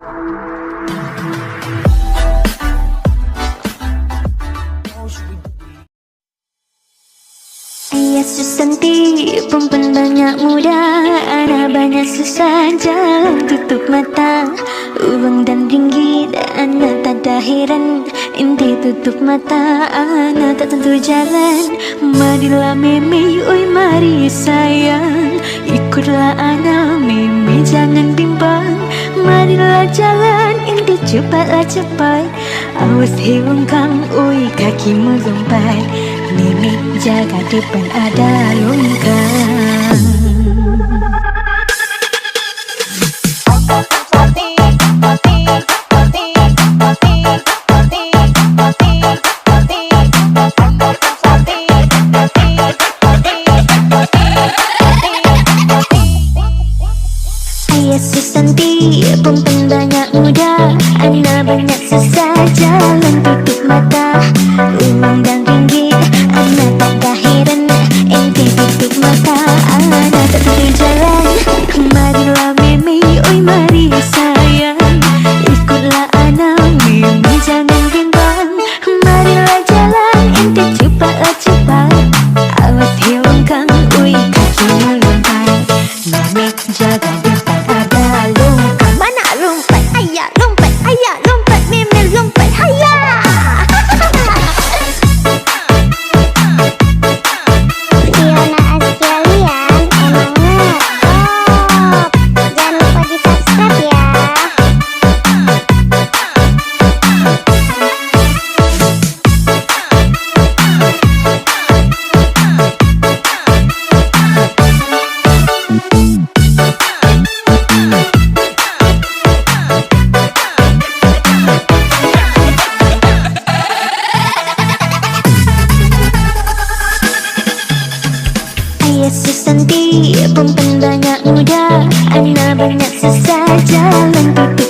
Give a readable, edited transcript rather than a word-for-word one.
Ayah Susanti, perempuan banyak muda, anak banyak susah, jalan tutup mata. Uang dan ringgit, anak tak ada heran. Inti tutup mata, anak tak tentu jalan. Marilah meme, oi mari sayang, ikutlah anak meme, jangan bimbang. Marilah jalan, inti cepatlah cepat. Awas hewangkang, oi kaki melompat. Meme jaga depan ada longkang. Ayah Susanti, perempuan banyak muda, anak banyak susah, jalan tutup mata. Uang dan ringgit, anak tak ada heran. Ente tutup mata, anak tak tentu jalan. Marilah meme, oi mari sayang, ikutlah anak meme, jangan bimbang. Marilah jalan, ente cepatlah cepat. Awas hewangkang, oi kaki melompat. Meme jaga depan ada lompat. Mana lompat? Ayah lompat, ayah lompat, meme lompat, ayah. Ayah Susanti, perempuan banyak muda, anak banyak susah, jalan tutup